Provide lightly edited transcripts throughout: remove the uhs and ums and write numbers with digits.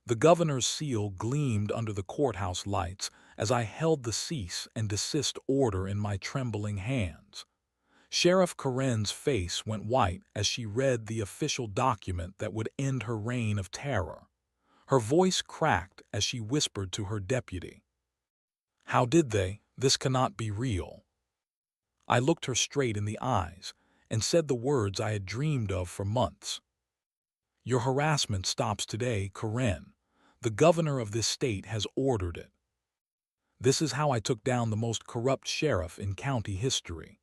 The governor's seal gleamed under the courthouse lights as I held the cease and desist order in my trembling hands. Sheriff Karen's face went white as she read the official document that would end her reign of terror. Her voice cracked as she whispered to her deputy, "How did they? This cannot be real." I looked her straight in the eyes and said the words I had dreamed of for months. "Your harassment stops today, Karen. The governor of this state has ordered it." This is how I took down the most corrupt sheriff in county history.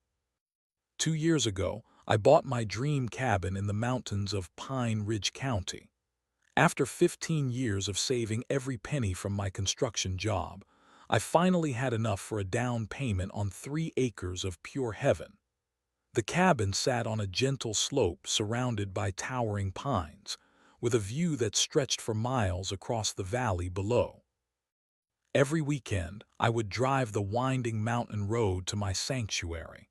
2 years ago, I bought my dream cabin in the mountains of Pine Ridge County. After 15 years of saving every penny from my construction job, I finally had enough for a down payment on 3 acres of pure heaven. The cabin sat on a gentle slope surrounded by towering pines, with a view that stretched for miles across the valley below. Every weekend, I would drive the winding mountain road to my sanctuary.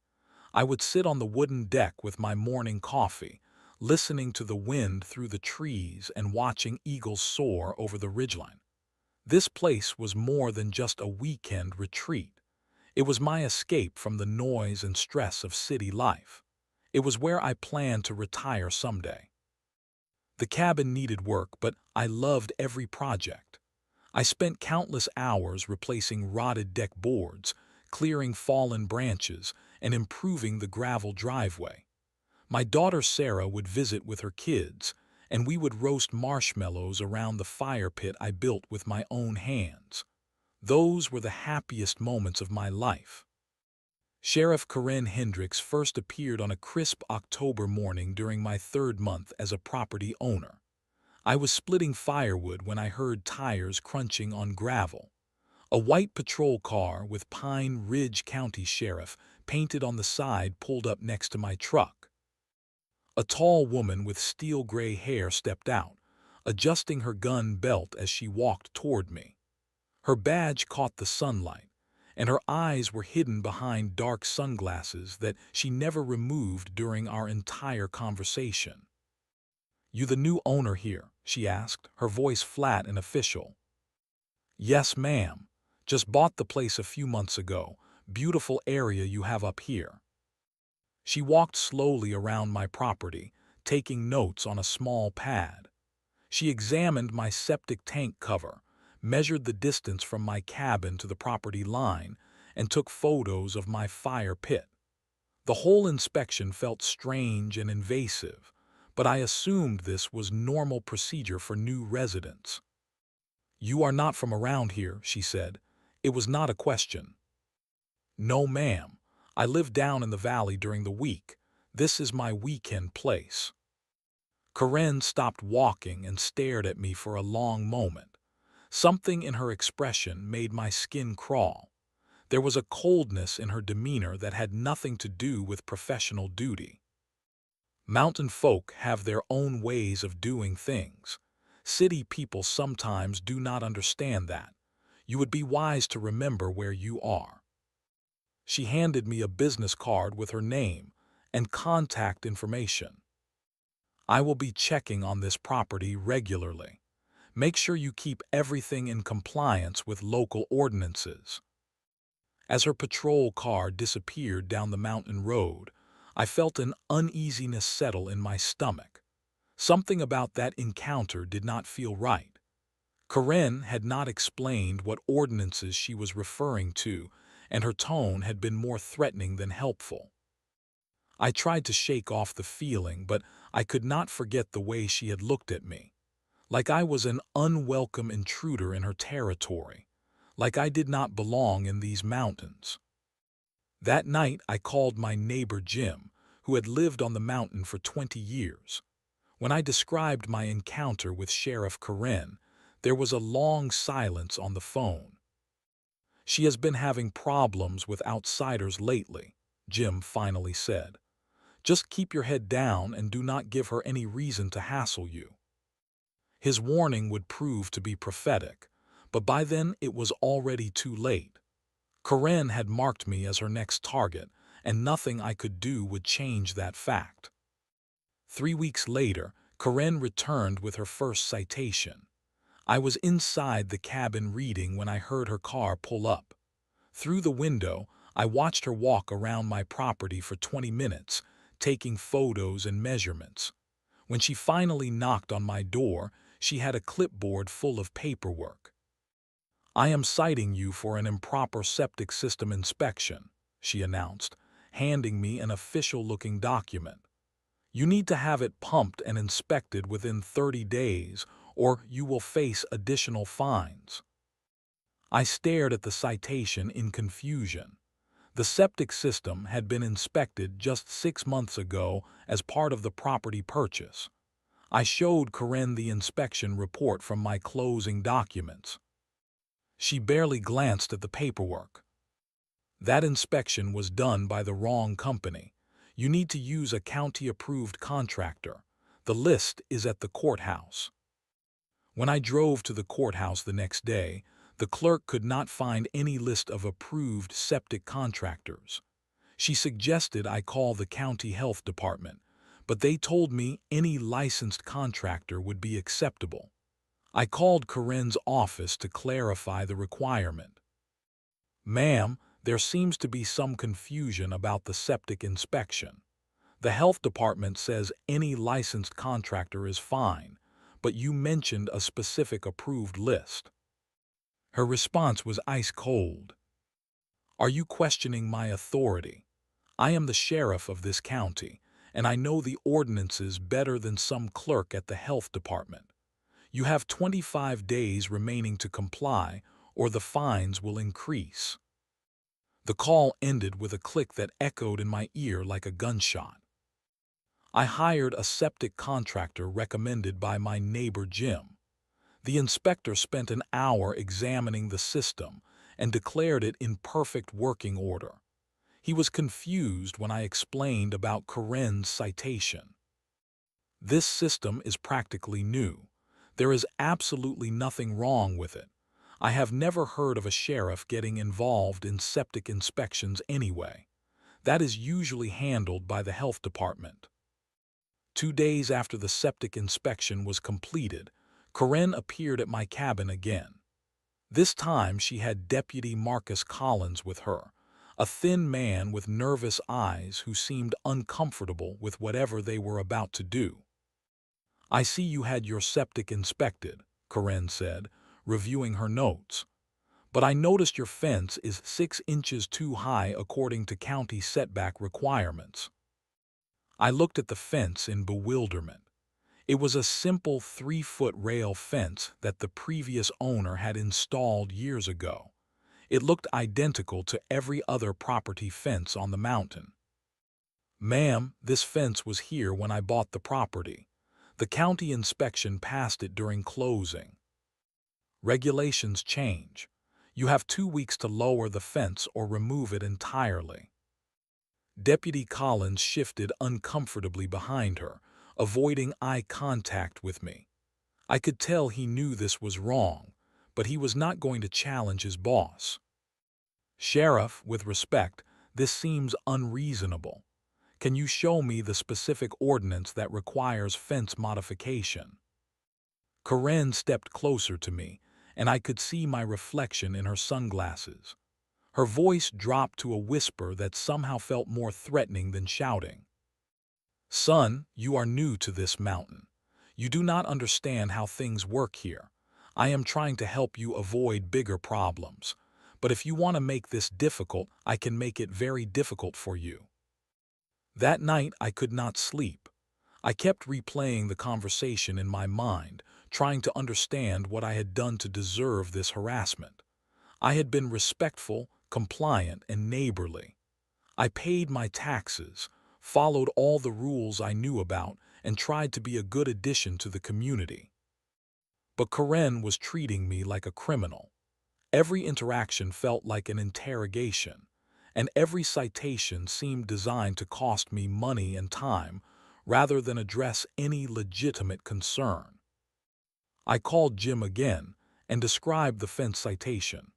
I would sit on the wooden deck with my morning coffee, listening to the wind through the trees and watching eagles soar over the ridgeline. This place was more than just a weekend retreat. It was my escape from the noise and stress of city life. It was where I planned to retire someday. The cabin needed work, but I loved every project. I spent countless hours replacing rotted deck boards, clearing fallen branches, and improving the gravel driveway. My daughter Sarah would visit with her kids, and we would roast marshmallows around the fire pit I built with my own hands. Those were the happiest moments of my life. Sheriff Karen Hendricks first appeared on a crisp October morning during my 3rd month as a property owner. I was splitting firewood when I heard tires crunching on gravel. A white patrol car with Pine Ridge County Sheriff painted on the side pulled up next to my truck. A tall woman with steel-gray hair stepped out, adjusting her gun belt as she walked toward me. Her badge caught the sunlight, and her eyes were hidden behind dark sunglasses that she never removed during our entire conversation. "You the new owner here?" she asked, her voice flat and official. "Yes, ma'am. Just bought the place a few months ago. Beautiful area you have up here." She walked slowly around my property, taking notes on a small pad. She examined my septic tank cover, measured the distance from my cabin to the property line, and took photos of my fire pit. The whole inspection felt strange and invasive, but I assumed this was normal procedure for new residents. "You are not from around here," she said. It was not a question. "No, ma'am. I live down in the valley during the week. This is my weekend place." Karen stopped walking and stared at me for a long moment. Something in her expression made my skin crawl. There was a coldness in her demeanor that had nothing to do with professional duty. Mountain folk have their own ways of doing things. City people sometimes do not understand that. You would be wise to remember where you are. She handed me a business card with her name and contact information. "I will be checking on this property regularly. Make sure you keep everything in compliance with local ordinances." As her patrol car disappeared down the mountain road, I felt an uneasiness settle in my stomach. Something about that encounter did not feel right. Karen had not explained what ordinances she was referring to, and her tone had been more threatening than helpful. I tried to shake off the feeling, but I could not forget the way she had looked at me. Like I was an unwelcome intruder in her territory. Like I did not belong in these mountains. That night I called my neighbor Jim, who had lived on the mountain for 20 years. When I described my encounter with Sheriff Karen, there was a long silence on the phone. "She has been having problems with outsiders lately," Jim finally said. "Just keep your head down and do not give her any reason to hassle you." His warning would prove to be prophetic, but by then it was already too late. Karen had marked me as her next target, and nothing I could do would change that fact. 3 weeks later, Karen returned with her first citation. I was inside the cabin reading when I heard her car pull up. Through the window, I watched her walk around my property for 20 minutes, taking photos and measurements. When she finally knocked on my door, she had a clipboard full of paperwork. "I am citing you for an improper septic system inspection," she announced, handing me an official-looking document. "You need to have it pumped and inspected within 30 days, or you will face additional fines." I stared at the citation in confusion. The septic system had been inspected just 6 months ago as part of the property purchase. I showed Karen the inspection report from my closing documents. She barely glanced at the paperwork. "That inspection was done by the wrong company. You need to use a county-approved contractor. The list is at the courthouse." When I drove to the courthouse the next day, the clerk could not find any list of approved septic contractors. She suggested I call the county health department, but they told me any licensed contractor would be acceptable. I called Karen's office to clarify the requirement. "Ma'am, there seems to be some confusion about the septic inspection. The health department says any licensed contractor is fine, but you mentioned a specific approved list." Her response was ice cold. "Are you questioning my authority? I am the sheriff of this county, and I know the ordinances better than some clerk at the health department. You have 25 days remaining to comply, or the fines will increase." The call ended with a click that echoed in my ear like a gunshot. I hired a septic contractor recommended by my neighbor Jim. The inspector spent an hour examining the system and declared it in perfect working order. He was confused when I explained about Karen's citation. "This system is practically new. There is absolutely nothing wrong with it. I have never heard of a sheriff getting involved in septic inspections anyway. That is usually handled by the health department." 2 days after the septic inspection was completed, Karen appeared at my cabin again. This time she had Deputy Marcus Collins with her, a thin man with nervous eyes who seemed uncomfortable with whatever they were about to do. "I see you had your septic inspected," Karen said, reviewing her notes. "But I noticed your fence is 6 inches too high according to county setback requirements." I looked at the fence in bewilderment. It was a simple 3-foot rail fence that the previous owner had installed years ago. It looked identical to every other property fence on the mountain. "Ma'am, this fence was here when I bought the property. The county inspection passed it during closing. Regulations change. You have 2 weeks to lower the fence or remove it entirely." Deputy Collins shifted uncomfortably behind her, avoiding eye contact with me. I could tell he knew this was wrong, but he was not going to challenge his boss. "Sheriff, with respect, this seems unreasonable. Can you show me the specific ordinance that requires fence modification?" Karen stepped closer to me, and I could see my reflection in her sunglasses. Her voice dropped to a whisper that somehow felt more threatening than shouting. "Son, you are new to this mountain. You do not understand how things work here. I am trying to help you avoid bigger problems. But if you want to make this difficult, I can make it very difficult for you." That night I could not sleep. I kept replaying the conversation in my mind, trying to understand what I had done to deserve this harassment. I had been respectful, compliant, and neighborly. I paid my taxes, followed all the rules I knew about, and tried to be a good addition to the community. But Karen was treating me like a criminal. Every interaction felt like an interrogation, and every citation seemed designed to cost me money and time rather than address any legitimate concern. I called Jim again and described the fence citation.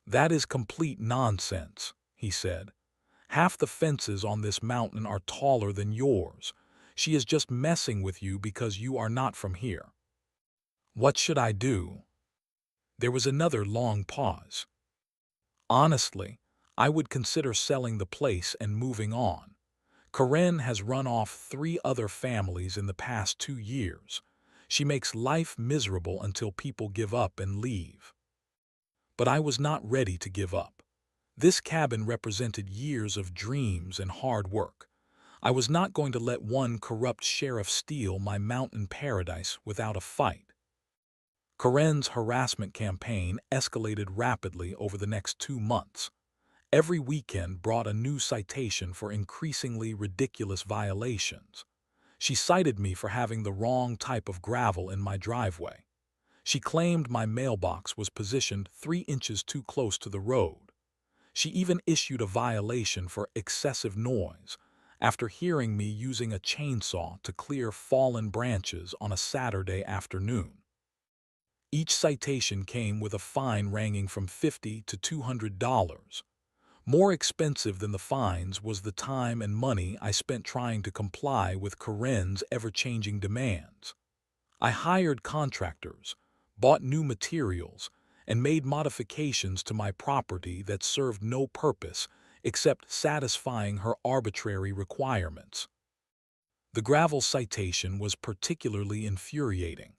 "That is complete nonsense," he said. "Half the fences on this mountain are taller than yours. She is just messing with you because you are not from here." What should I do? There was another long pause. Honestly, I would consider selling the place and moving on. Karen has run off 3 other families in the past 2 years. She makes life miserable until people give up and leave. But I was not ready to give up. This cabin represented years of dreams and hard work. I was not going to let one corrupt sheriff steal my mountain paradise without a fight. Karen's harassment campaign escalated rapidly over the next 2 months. Every weekend brought a new citation for increasingly ridiculous violations. She cited me for having the wrong type of gravel in my driveway. She claimed my mailbox was positioned 3 inches too close to the road. She even issued a violation for excessive noise after hearing me using a chainsaw to clear fallen branches on a Saturday afternoon. Each citation came with a fine ranging from $50 to $200. More expensive than the fines was the time and money I spent trying to comply with Karen's ever-changing demands. I hired contractors, bought new materials, and made modifications to my property that served no purpose except satisfying her arbitrary requirements. The gravel citation was particularly infuriating.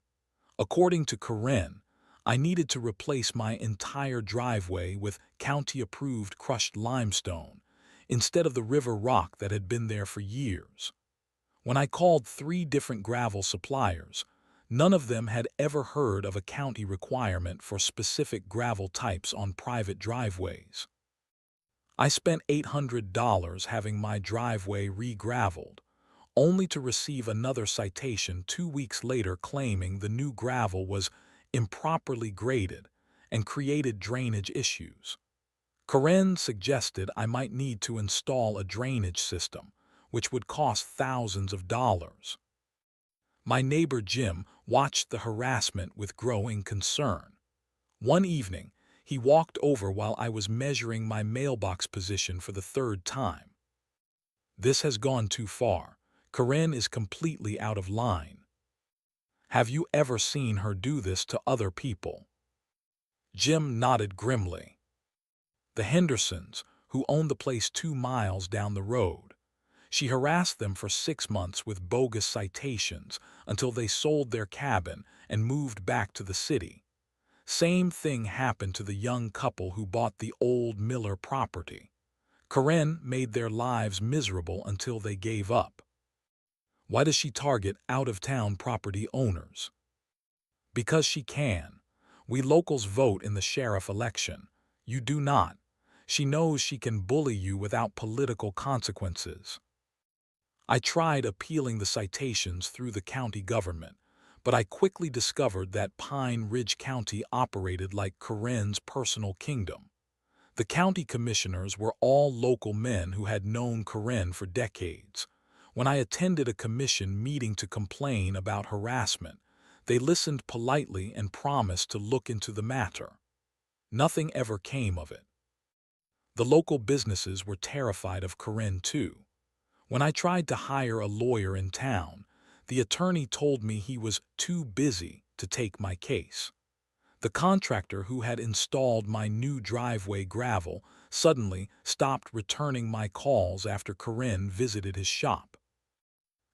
According to Karen, I needed to replace my entire driveway with county-approved crushed limestone instead of the river rock that had been there for years. When I called 3 different gravel suppliers, none of them had ever heard of a county requirement for specific gravel types on private driveways. I spent $800 having my driveway re-graveled, only to receive another citation 2 weeks later claiming the new gravel was improperly graded and created drainage issues. Karen suggested I might need to install a drainage system, which would cost thousands of dollars. My neighbor Jim watched the harassment with growing concern. One evening, he walked over while I was measuring my mailbox position for the 3rd time. "This has gone too far. Karen is completely out of line. Have you ever seen her do this to other people?" Jim nodded grimly. "The Hendersons, who own the place 2 miles down the road. She harassed them for 6 months with bogus citations until they sold their cabin and moved back to the city. Same thing happened to the young couple who bought the old Miller property. Karen made their lives miserable until they gave up." Why does she target out-of-town property owners? Because she can. We locals vote in the sheriff election. You do not. She knows she can bully you without political consequences. I tried appealing the citations through the county government, but I quickly discovered that Pine Ridge County operated like Karen's personal kingdom. The county commissioners were all local men who had known Karen for decades. When I attended a commission meeting to complain about harassment, they listened politely and promised to look into the matter. Nothing ever came of it. The local businesses were terrified of Karen too. When I tried to hire a lawyer in town, the attorney told me he was too busy to take my case. The contractor who had installed my new driveway gravel suddenly stopped returning my calls after Karen visited his shop.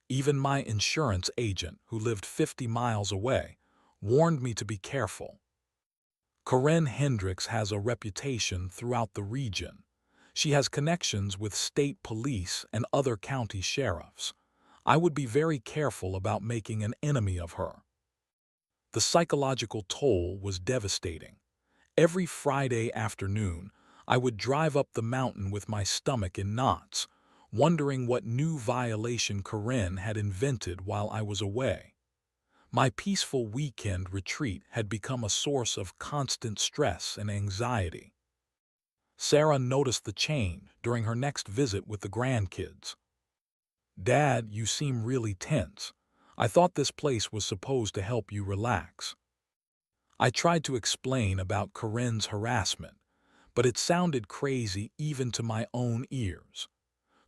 Even my insurance agent, who lived 50 miles away, warned me to be careful. Karen Hendricks has a reputation throughout the region. She has connections with state police and other county sheriffs. I would be very careful about making an enemy of her. The psychological toll was devastating. Every Friday afternoon, I would drive up the mountain with my stomach in knots, wondering what new violation Karen had invented while I was away. My peaceful weekend retreat had become a source of constant stress and anxiety. Sarah noticed the change during her next visit with the grandkids. "Dad, you seem really tense. I thought this place was supposed to help you relax." I tried to explain about Karen's harassment, but it sounded crazy even to my own ears.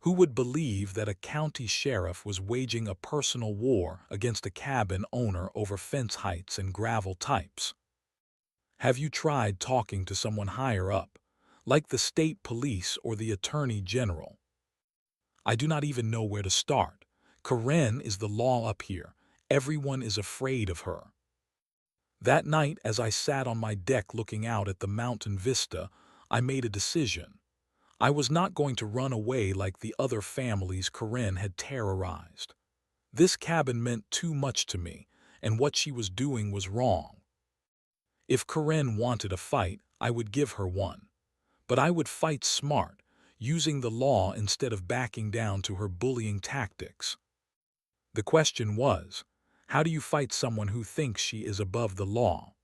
Who would believe that a county sheriff was waging a personal war against a cabin owner over fence heights and gravel types? Have you tried talking to someone higher up, like the state police or the attorney general? I do not even know where to start. Karen is the law up here. Everyone is afraid of her. That night, as I sat on my deck looking out at the mountain vista, I made a decision. I was not going to run away like the other families Karen had terrorized. This cabin meant too much to me, and what she was doing was wrong. If Karen wanted a fight, I would give her one. But I would fight smart, using the law instead of backing down to her bullying tactics. The question was, how do you fight someone who thinks she is above the law?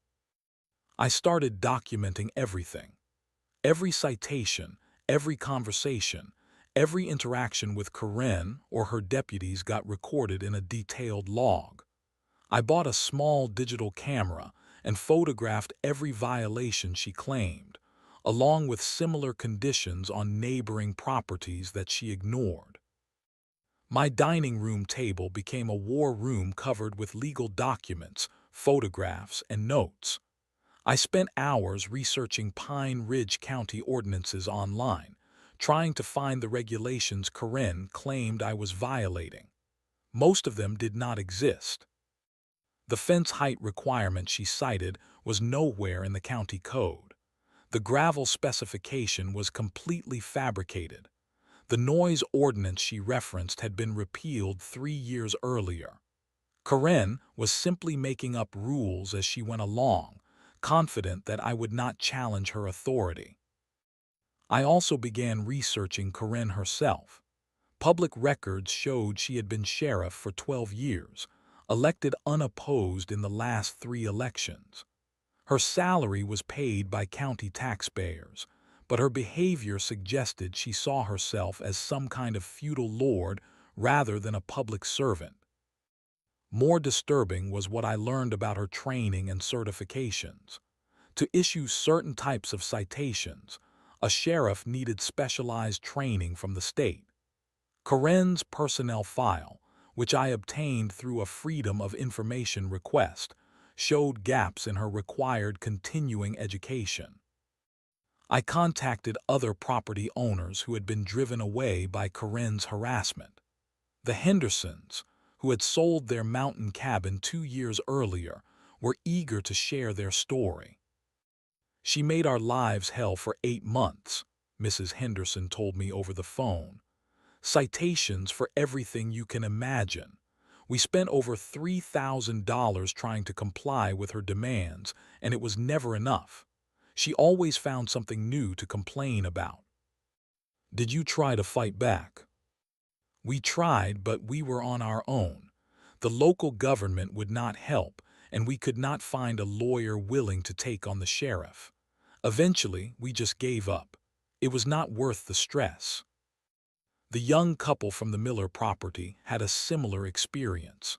I started documenting everything. Every citation, every conversation, every interaction with Karen or her deputies got recorded in a detailed log. I bought a small digital camera and photographed every violation she claimed, along with similar conditions on neighboring properties that she ignored. My dining room table became a war room covered with legal documents, photographs, and notes. I spent hours researching Pine Ridge County ordinances online, trying to find the regulations Karen claimed I was violating. Most of them did not exist. The fence height requirement she cited was nowhere in the county code. The gravel specification was completely fabricated. The noise ordinance she referenced had been repealed 3 years earlier. Karen was simply making up rules as she went along, confident that I would not challenge her authority. I also began researching Karen herself. Public records showed she had been sheriff for 12 years, elected unopposed in the last 3 elections. Her salary was paid by county taxpayers, but her behavior suggested she saw herself as some kind of feudal lord rather than a public servant. More disturbing was what I learned about her training and certifications. To issue certain types of citations, a sheriff needed specialized training from the state. Karen's personnel file, which I obtained through a Freedom of Information request, showed gaps in her required continuing education. I contacted other property owners who had been driven away by Karen's harassment. The Hendersons, who had sold their mountain cabin 2 years earlier, were eager to share their story. "She made our lives hell for 8 months," Mrs. Henderson told me over the phone. "Citations for everything you can imagine. We spent over $3,000 trying to comply with her demands, and it was never enough. She always found something new to complain about." Did you try to fight back? We tried, but we were on our own. The local government would not help, and we could not find a lawyer willing to take on the sheriff. Eventually, we just gave up. It was not worth the stress. The young couple from the Miller property had a similar experience.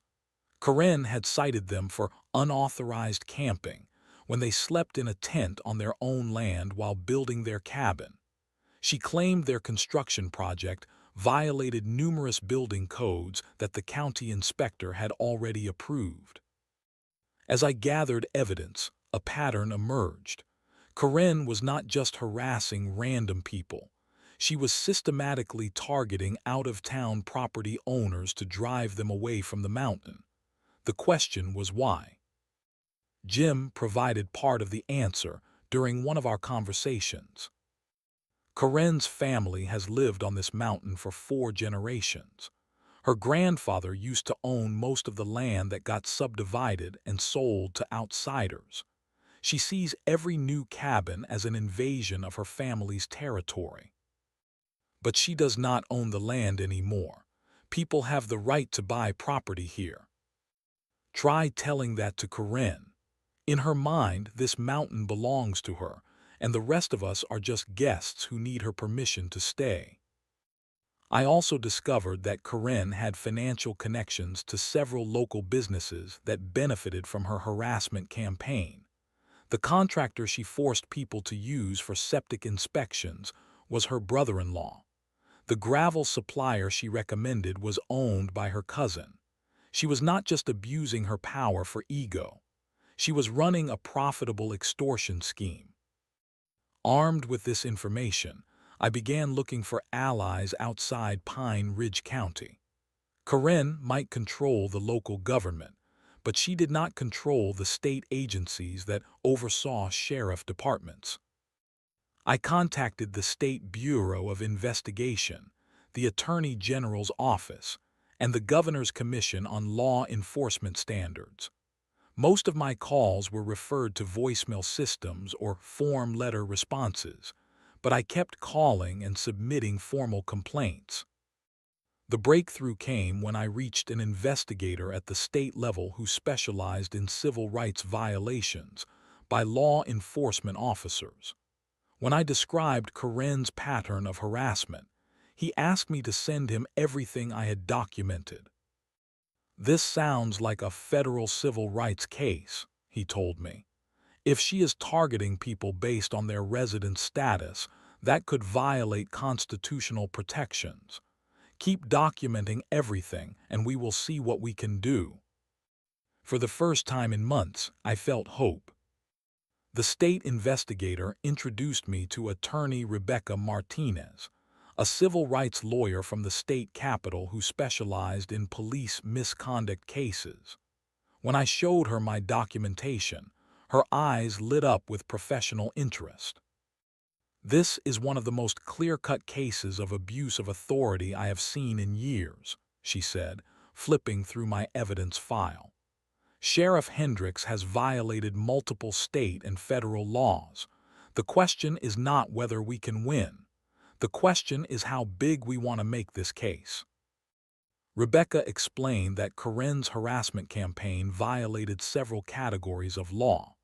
Karen had cited them for unauthorized camping when they slept in a tent on their own land while building their cabin. She claimed their construction project violated numerous building codes that the county inspector had already approved. As I gathered evidence, a pattern emerged. Karen was not just harassing random people. She was systematically targeting out-of-town property owners to drive them away from the mountain. The question was why. Jim provided part of the answer during one of our conversations. Karen's family has lived on this mountain for 4 generations. Her grandfather used to own most of the land that got subdivided and sold to outsiders. She sees every new cabin as an invasion of her family's territory. But she does not own the land anymore. People have the right to buy property here. Try telling that to Karen. In her mind, this mountain belongs to her, and the rest of us are just guests who need her permission to stay. I also discovered that Karen had financial connections to several local businesses that benefited from her harassment campaign. The contractor she forced people to use for septic inspections was her brother-in-law. The gravel supplier she recommended was owned by her cousin. She was not just abusing her power for ego. She was running a profitable extortion scheme. Armed with this information, I began looking for allies outside Pine Ridge County. Karen might control the local government, but she did not control the state agencies that oversaw sheriff departments. I contacted the State Bureau of Investigation, the Attorney General's office, and the Governor's Commission on Law Enforcement Standards. Most of my calls were referred to voicemail systems or form letter responses, but I kept calling and submitting formal complaints. The breakthrough came when I reached an investigator at the state level who specialized in civil rights violations by law enforcement officers. When I described Karen's pattern of harassment, he asked me to send him everything I had documented. "This sounds like a federal civil rights case," he told me. "If she is targeting people based on their resident status, that could violate constitutional protections. Keep documenting everything, and we will see what we can do." For the first time in months, I felt hope. The state investigator introduced me to attorney Rebecca Martinez, a civil rights lawyer from the state capitol who specialized in police misconduct cases. When I showed her my documentation, her eyes lit up with professional interest. "This is one of the most clear-cut cases of abuse of authority I have seen in years," she said, flipping through my evidence file. "Sheriff Hendricks has violated multiple state and federal laws. The question is not whether we can win. The question is how big we want to make this case." Rebecca explained that Karen's harassment campaign violated several categories of law.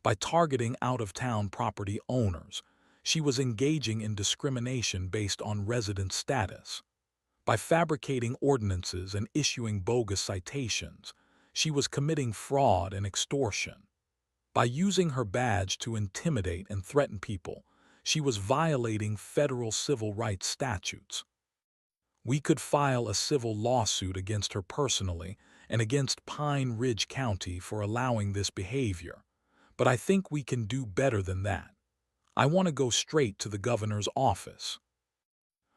By targeting out-of-town property owners, she was engaging in discrimination based on resident status. By fabricating ordinances and issuing bogus citations, she was committing fraud and extortion. By using her badge to intimidate and threaten people, she was violating federal civil rights statutes. We could file a civil lawsuit against her personally and against Pine Ridge County for allowing this behavior, but I think we can do better than that. I want to go straight to the governor's office.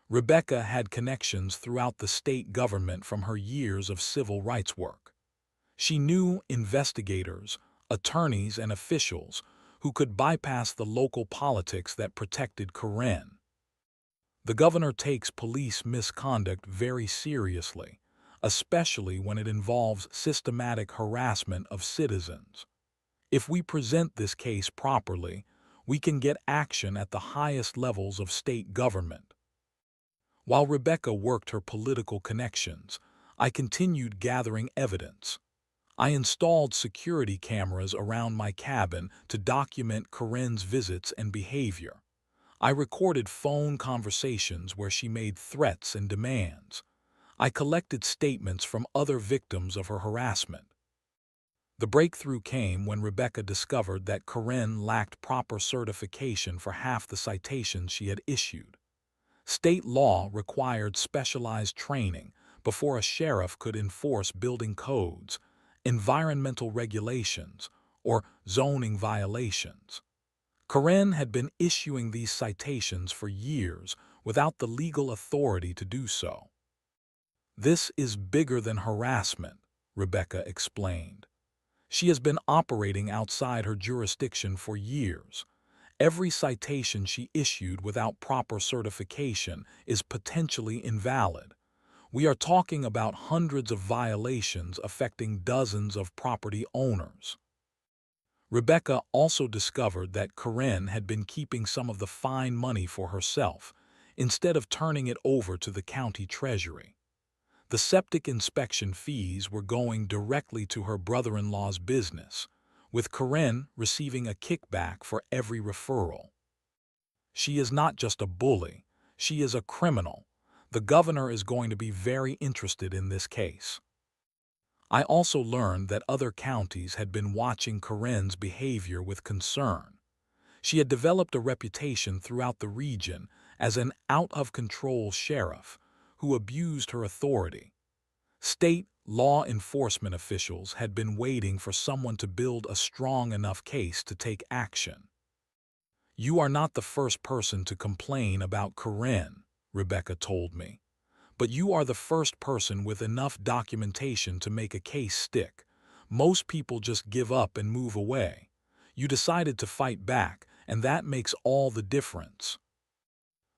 Rebecca had connections throughout the state government from her years of civil rights work. She knew investigators, attorneys, and officials who could bypass the local politics that protected Karen. The governor takes police misconduct very seriously, especially when it involves systematic harassment of citizens. If we present this case properly, we can get action at the highest levels of state government. While Rebecca worked her political connections, I continued gathering evidence. I installed security cameras around my cabin to document Karen's visits and behavior. I recorded phone conversations where she made threats and demands. I collected statements from other victims of her harassment. The breakthrough came when Rebecca discovered that Karen lacked proper certification for half the citations she had issued. State law required specialized training before a sheriff could enforce building codes, environmental regulations, or zoning violations. Karen had been issuing these citations for years without the legal authority to do so. "This is bigger than harassment," Rebecca explained. "She has been operating outside her jurisdiction for years. Every citation she issued without proper certification is potentially invalid. We are talking about hundreds of violations affecting dozens of property owners." Rebecca also discovered that Karen had been keeping some of the fine money for herself, instead of turning it over to the county treasury. The septic inspection fees were going directly to her brother-in-law's business, with Karen receiving a kickback for every referral. "She is not just a bully, she is a criminal. The governor is going to be very interested in this case." I also learned that other counties had been watching Karen's behavior with concern. She had developed a reputation throughout the region as an out-of-control sheriff who abused her authority. State law enforcement officials had been waiting for someone to build a strong enough case to take action. "You are not the first person to complain about Karen," Rebecca told me. "But you are the first person with enough documentation to make a case stick. Most people just give up and move away. You decided to fight back, and that makes all the difference."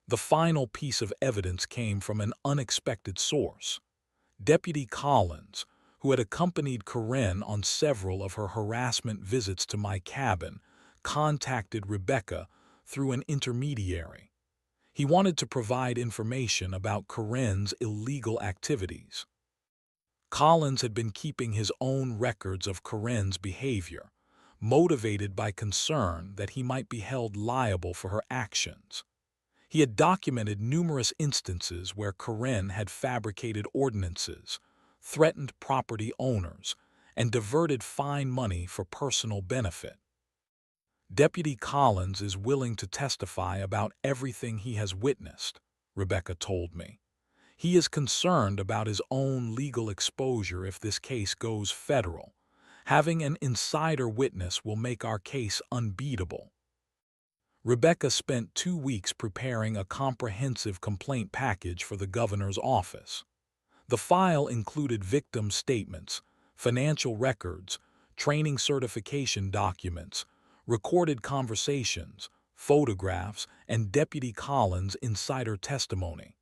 The final piece of evidence came from an unexpected source. Deputy Collins, who had accompanied Karen on several of her harassment visits to my cabin, contacted Rebecca through an intermediary. He wanted to provide information about Karen's illegal activities. Collins had been keeping his own records of Karen's behavior, motivated by concern that he might be held liable for her actions. He had documented numerous instances where Karen had fabricated ordinances, threatened property owners, and diverted fine money for personal benefit. "Deputy Collins is willing to testify about everything he has witnessed," Rebecca told me. "He is concerned about his own legal exposure if this case goes federal. Having an insider witness will make our case unbeatable." Rebecca spent 2 weeks preparing a comprehensive complaint package for the governor's office. The file included victim statements, financial records, training certification documents, recorded conversations, photographs, and Deputy Collins' insider testimony.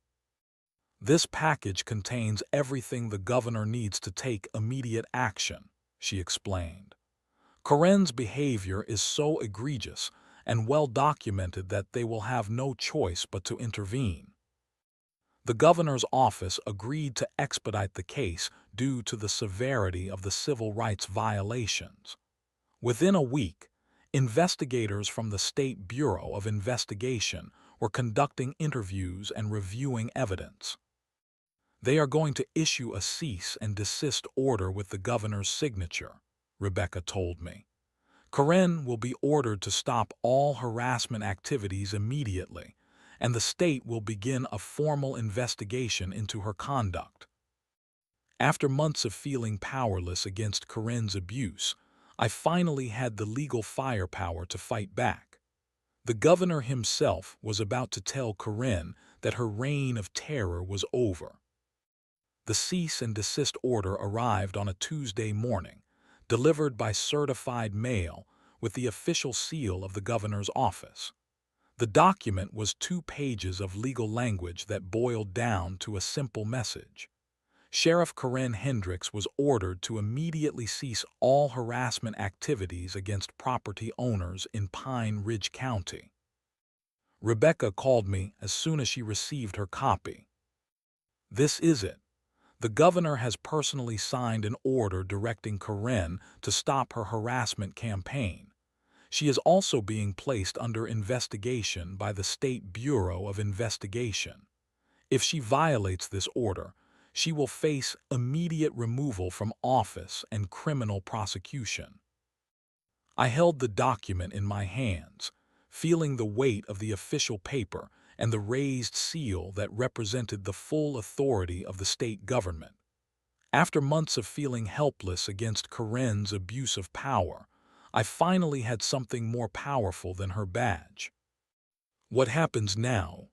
"This package contains everything the governor needs to take immediate action," she explained. "Karen's behavior is so egregious and well documented that they will have no choice but to intervene." The governor's office agreed to expedite the case due to the severity of the civil rights violations. Within a week, investigators from the State Bureau of Investigation were conducting interviews and reviewing evidence. "They are going to issue a cease and desist order with the governor's signature," Rebecca told me. "Karen will be ordered to stop all harassment activities immediately, and the state will begin a formal investigation into her conduct." After months of feeling powerless against Karen's abuse, I finally had the legal firepower to fight back. The governor himself was about to tell Karen that her reign of terror was over. The cease and desist order arrived on a Tuesday morning, delivered by certified mail with the official seal of the governor's office. The document was 2 pages of legal language that boiled down to a simple message. Sheriff Karen Hendricks was ordered to immediately cease all harassment activities against property owners in Pine Ridge County. Rebecca called me as soon as she received her copy. "This is it. The governor has personally signed an order directing Karen to stop her harassment campaign. She is also being placed under investigation by the State Bureau of Investigation. If she violates this order, she will face immediate removal from office and criminal prosecution." I held the document in my hands, feeling the weight of the official paper and the raised seal that represented the full authority of the state government. After months of feeling helpless against Karen's abuse of power, I finally had something more powerful than her badge. What happens now?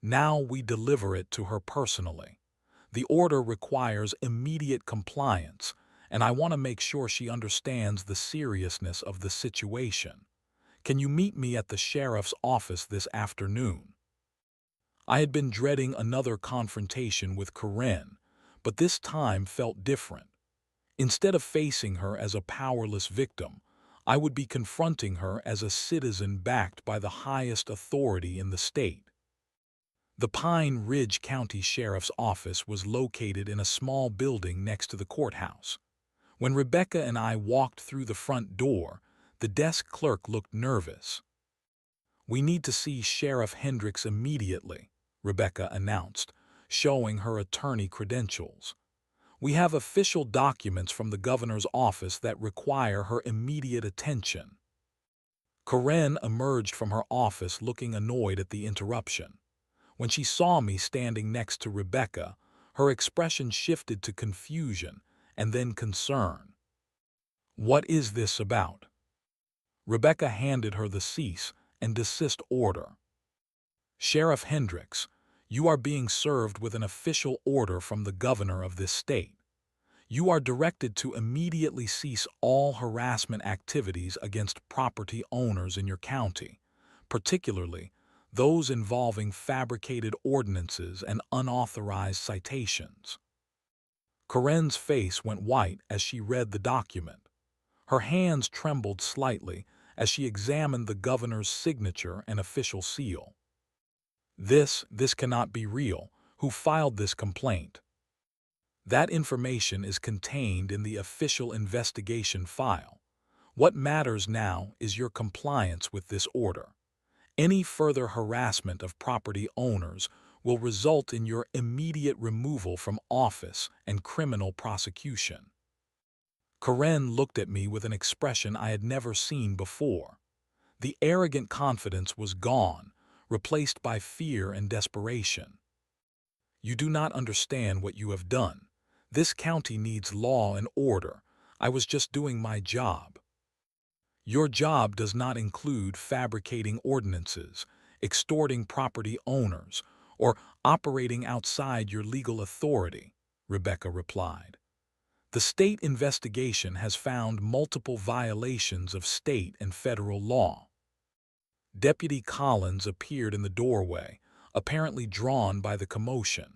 Now we deliver it to her personally. The order requires immediate compliance, and I want to make sure she understands the seriousness of the situation. Can you meet me at the sheriff's office this afternoon? I had been dreading another confrontation with Karen, but this time felt different. Instead of facing her as a powerless victim, I would be confronting her as a citizen backed by the highest authority in the state. The Pine Ridge County Sheriff's Office was located in a small building next to the courthouse. When Rebecca and I walked through the front door, the desk clerk looked nervous. "We need to see Sheriff Hendricks immediately," Rebecca announced, showing her attorney credentials. "We have official documents from the governor's office that require her immediate attention." Karen emerged from her office looking annoyed at the interruption. When she saw me standing next to Rebecca, her expression shifted to confusion and then concern. "What is this about?" Rebecca handed her the cease and desist order. "Sheriff Hendricks, you are being served with an official order from the governor of this state. You are directed to immediately cease all harassment activities against property owners in your county, particularly those involving fabricated ordinances and unauthorized citations." Karen's face went white as she read the document. Her hands trembled slightly as she examined the governor's signature and official seal. This cannot be real. Who filed this complaint?" "That information is contained in the official investigation file. What matters now is your compliance with this order. Any further harassment of property owners will result in your immediate removal from office and criminal prosecution." Karen looked at me with an expression I had never seen before. The arrogant confidence was gone, replaced by fear and desperation. "You do not understand what you have done. This county needs law and order. I was just doing my job." "Your job does not include fabricating ordinances, extorting property owners, or operating outside your legal authority," Rebecca replied. "The state investigation has found multiple violations of state and federal law." Deputy Collins appeared in the doorway, apparently drawn by the commotion.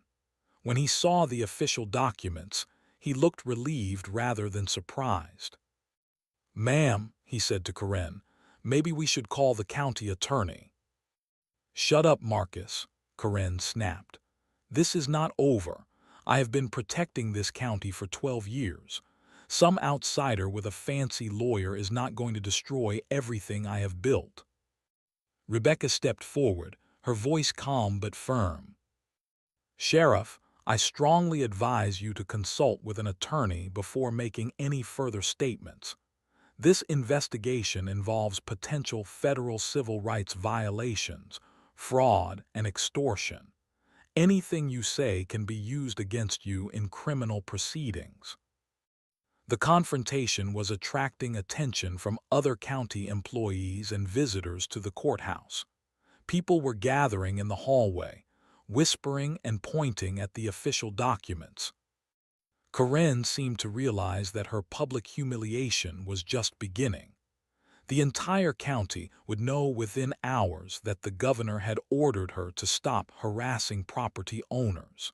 When he saw the official documents, he looked relieved rather than surprised. "Ma'am," he said to Karen, "maybe we should call the county attorney." "Shut up, Marcus," Karen snapped. "This is not over. I have been protecting this county for 12 years. Some outsider with a fancy lawyer is not going to destroy everything I have built." Rebecca stepped forward, her voice calm but firm. "Sheriff, I strongly advise you to consult with an attorney before making any further statements. This investigation involves potential federal civil rights violations, fraud, and extortion. Anything you say can be used against you in criminal proceedings." The confrontation was attracting attention from other county employees and visitors to the courthouse. People were gathering in the hallway, whispering and pointing at the official documents. Karen seemed to realize that her public humiliation was just beginning. The entire county would know within hours that the governor had ordered her to stop harassing property owners.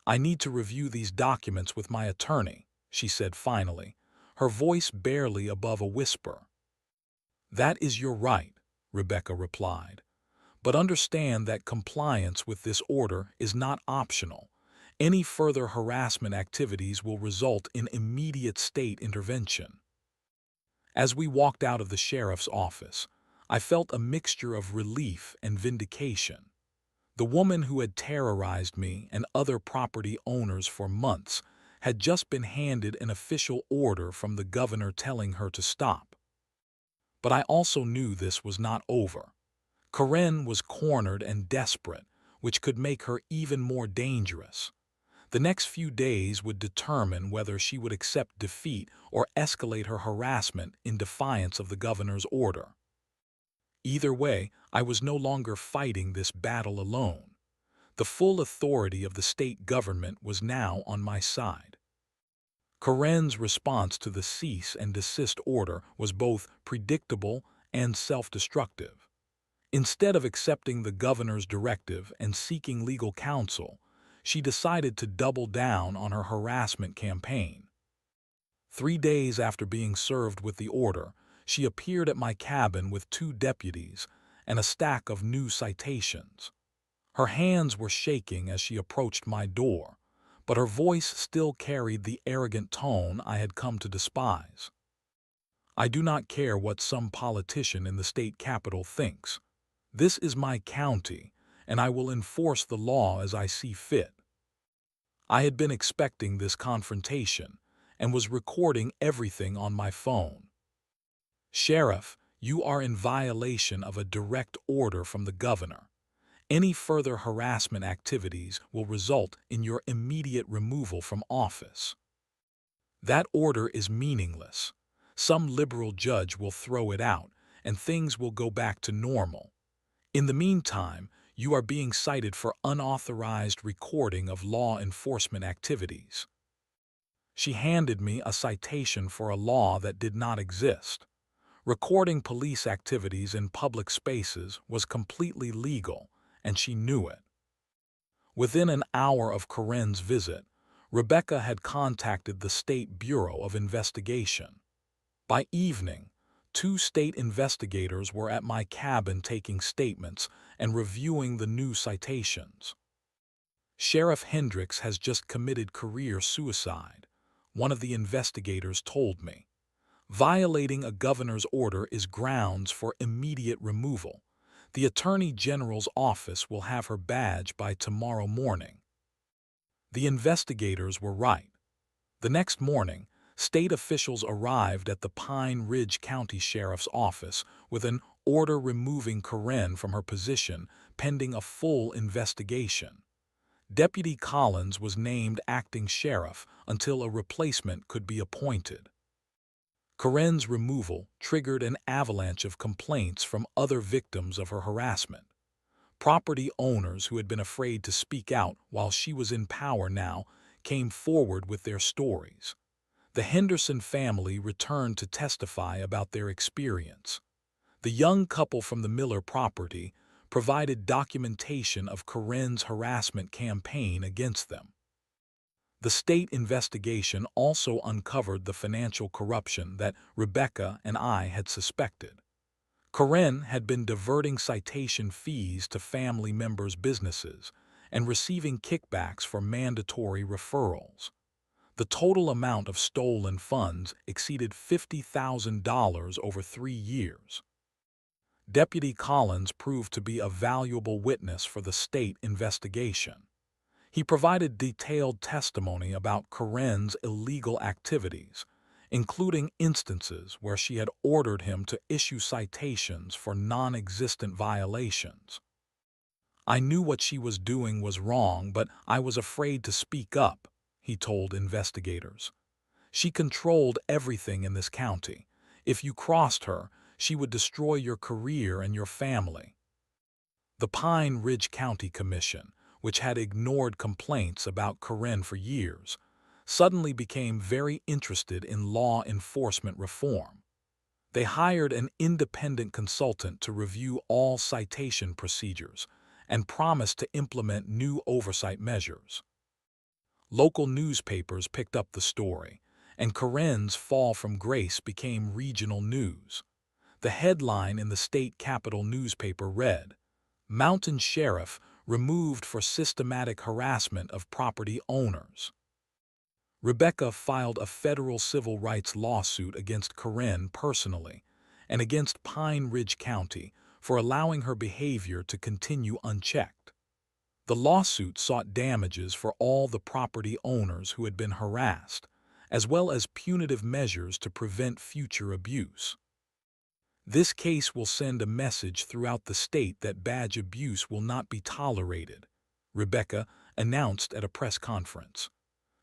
"I need to review these documents with my attorney," she said finally, her voice barely above a whisper. "That is your right," Rebecca replied. "But understand that compliance with this order is not optional. Any further harassment activities will result in immediate state intervention." As we walked out of the sheriff's office, I felt a mixture of relief and vindication. The woman who had terrorized me and other property owners for months had just been handed an official order from the governor telling her to stop. But I also knew this was not over. Karen was cornered and desperate, which could make her even more dangerous. The next few days would determine whether she would accept defeat or escalate her harassment in defiance of the governor's order. Either way, I was no longer fighting this battle alone. The full authority of the state government was now on my side. Karen's response to the cease and desist order was both predictable and self-destructive. Instead of accepting the governor's directive and seeking legal counsel, she decided to double down on her harassment campaign. 3 days after being served with the order, she appeared at my cabin with 2 deputies and a stack of new citations. Her hands were shaking as she approached my door, but her voice still carried the arrogant tone I had come to despise. "I do not care what some politician in the state capitol thinks. This is my county, and I will enforce the law as I see fit." I had been expecting this confrontation and was recording everything on my phone. "Sheriff, You are in violation of a direct order from the governor. Any further harassment activities will result in your immediate removal from office. That order is meaningless. Some liberal judge will throw it out, and things will go back to normal. In the meantime, you are being cited for unauthorized recording of law enforcement activities. She handed me a citation for a law that did not exist. Recording police activities in public spaces was completely legal, and she knew it. Within an hour of Karen's visit, Rebecca had contacted the State Bureau of Investigation. By evening, 2 state investigators were at my cabin taking statements and reviewing the new citations. Sheriff Hendricks has just committed career suicide, one of the investigators told me. Violating a governor's order is grounds for immediate removal. The Attorney General's office will have her badge by tomorrow morning. The investigators were right. The next morning, state officials arrived at the Pine Ridge County Sheriff's Office with an order removing Karen from her position pending a full investigation. Deputy Collins was named acting sheriff until a replacement could be appointed. Karen's removal triggered an avalanche of complaints from other victims of her harassment. Property owners who had been afraid to speak out while she was in power now came forward with their stories. The Henderson family returned to testify about their experience. The young couple from the Miller property provided documentation of Karen's harassment campaign against them. The state investigation also uncovered the financial corruption that Rebecca and I had suspected. Karen had been diverting citation fees to family members' businesses and receiving kickbacks for mandatory referrals. The total amount of stolen funds exceeded $50,000 over 3 years. Deputy Collins proved to be a valuable witness for the state investigation. He provided detailed testimony about Karen's illegal activities, including instances where she had ordered him to issue citations for non-existent violations. I knew what she was doing was wrong, but I was afraid to speak up, he told investigators. She controlled everything in this county. If you crossed her, she would destroy your career and your family. The Pine Ridge County Commission, which had ignored complaints about Karen for years, suddenly became very interested in law enforcement reform. They hired an independent consultant to review all citation procedures and promised to implement new oversight measures. Local newspapers picked up the story, and Karen's fall from grace became regional news. The headline in the state capital newspaper read, "Mountain Sheriff removed for systematic harassment of property owners." Rebecca filed a federal civil rights lawsuit against Karen personally and against Pine Ridge County for allowing her behavior to continue unchecked. The lawsuit sought damages for all the property owners who had been harassed, as well as punitive measures to prevent future abuse. This case will send a message throughout the state that badge abuse will not be tolerated, Rebecca announced at a press conference.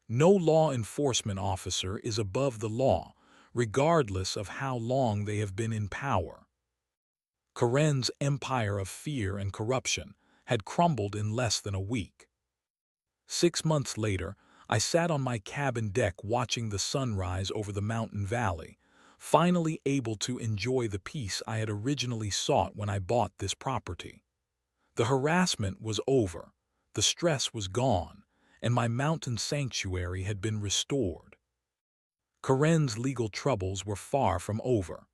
No law enforcement officer is above the law, regardless of how long they have been in power. Karen's empire of fear and corruption had crumbled in less than a week. 6 months later, I sat on my cabin deck watching the sunrise over the mountain valley, finally able to enjoy the peace I had originally sought when I bought this property. The harassment was over, the stress was gone, and my mountain sanctuary had been restored. Karen's legal troubles were far from over.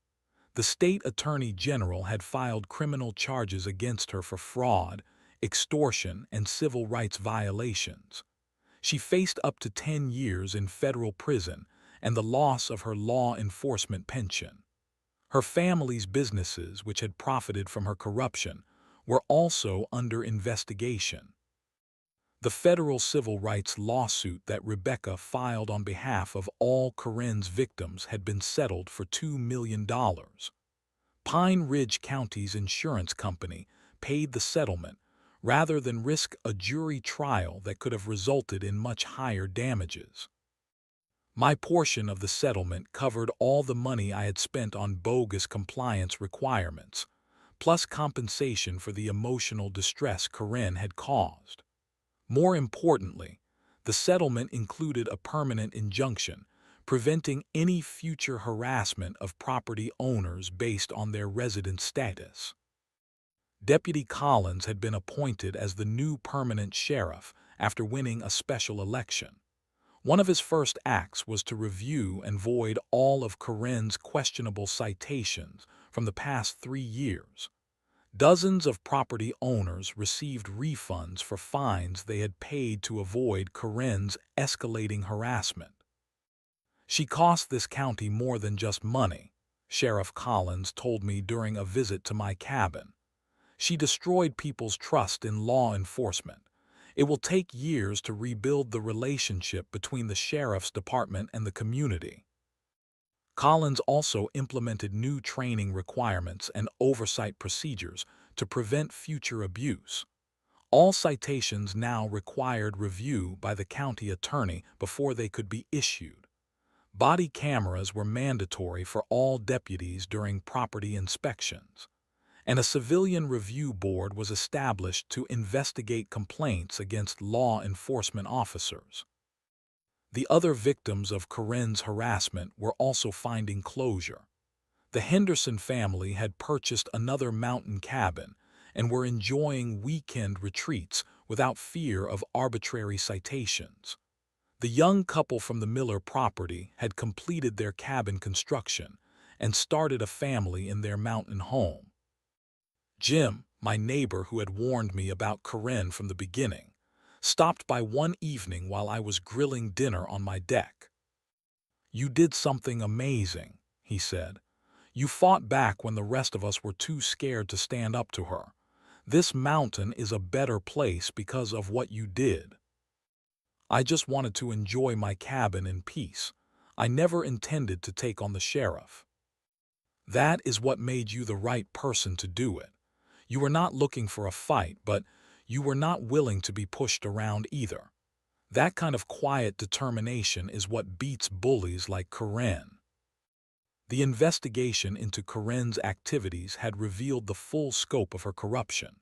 The state attorney general had filed criminal charges against her for fraud, extortion, and civil rights violations. She faced up to 10 years in federal prison and the loss of her law enforcement pension. Her family's businesses, which had profited from her corruption, were also under investigation. The federal civil rights lawsuit that Rebecca filed on behalf of all Karen's victims had been settled for $2 million. Pine Ridge County's insurance company paid the settlement rather than risk a jury trial that could have resulted in much higher damages. My portion of the settlement covered all the money I had spent on bogus compliance requirements, plus compensation for the emotional distress Karen had caused. More importantly, the settlement included a permanent injunction preventing any future harassment of property owners based on their resident status. Deputy Collins had been appointed as the new permanent sheriff after winning a special election. One of his first acts was to review and void all of Karen's questionable citations from the past 3 years. Dozens of property owners received refunds for fines they had paid to avoid Karen's escalating harassment. She cost this county more than just money, Sheriff Collins told me during a visit to my cabin. She destroyed people's trust in law enforcement. It will take years to rebuild the relationship between the sheriff's department and the community. Collins also implemented new training requirements and oversight procedures to prevent future abuse. All citations now required review by the county attorney before they could be issued. Body cameras were mandatory for all deputies during property inspections, and a civilian review board was established to investigate complaints against law enforcement officers. The other victims of Karen's harassment were also finding closure. The Henderson family had purchased another mountain cabin and were enjoying weekend retreats without fear of arbitrary citations. The young couple from the Miller property had completed their cabin construction and started a family in their mountain home. Jim, my neighbor who had warned me about Karen from the beginning, stopped by one evening while I was grilling dinner on my deck. "You did something amazing," he said. "You fought back when the rest of us were too scared to stand up to her. This mountain is a better place because of what you did." I just wanted to enjoy my cabin in peace. I never intended to take on the sheriff. That is what made you the right person to do it. You were not looking for a fight, but you were not willing to be pushed around either. That kind of quiet determination is what beats bullies like Karen. The investigation into Karen's activities had revealed the full scope of her corruption.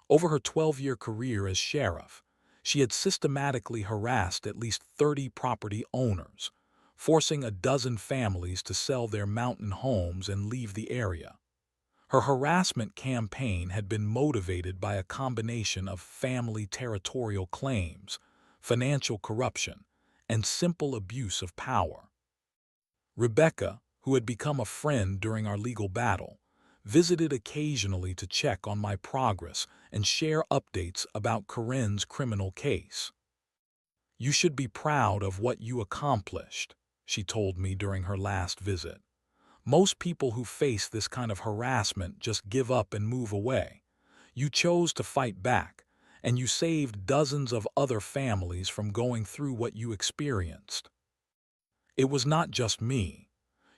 Over her 12-year career as sheriff, she had systematically harassed at least 30 property owners, forcing a dozen families to sell their mountain homes and leave the area. Her harassment campaign had been motivated by a combination of family territorial claims, financial corruption, and simple abuse of power. Rebecca, who had become a friend during our legal battle, visited occasionally to check on my progress and share updates about Karen's criminal case. "You should be proud of what you accomplished," she told me during her last visit. "Most people who face this kind of harassment just give up and move away. You chose to fight back, and you saved dozens of other families from going through what you experienced. It was not just me.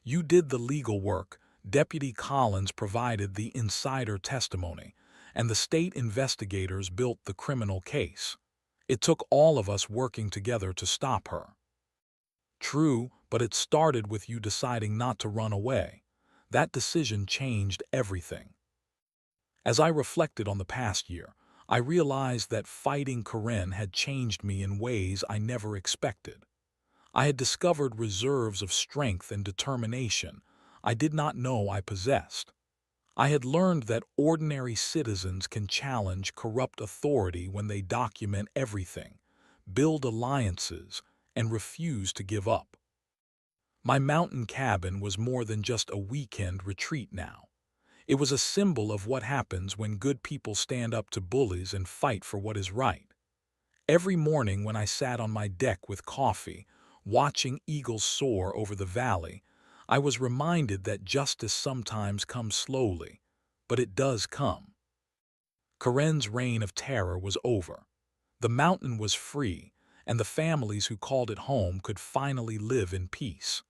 You did the legal work, Deputy Collins provided the insider testimony, and the state investigators built the criminal case. It took all of us working together to stop her." "True, but it started with you deciding not to run away. That decision changed everything." As I reflected on the past year, I realized that fighting Karen had changed me in ways I never expected. I had discovered reserves of strength and determination I did not know I possessed. I had learned that ordinary citizens can challenge corrupt authority when they document everything, build alliances, and refuse to give up. My mountain cabin was more than just a weekend retreat now. It was a symbol of what happens when good people stand up to bullies and fight for what is right. Every morning when I sat on my deck with coffee, watching eagles soar over the valley, I was reminded that justice sometimes comes slowly, but it does come. Karen's reign of terror was over. The mountain was free, and the families who called it home could finally live in peace.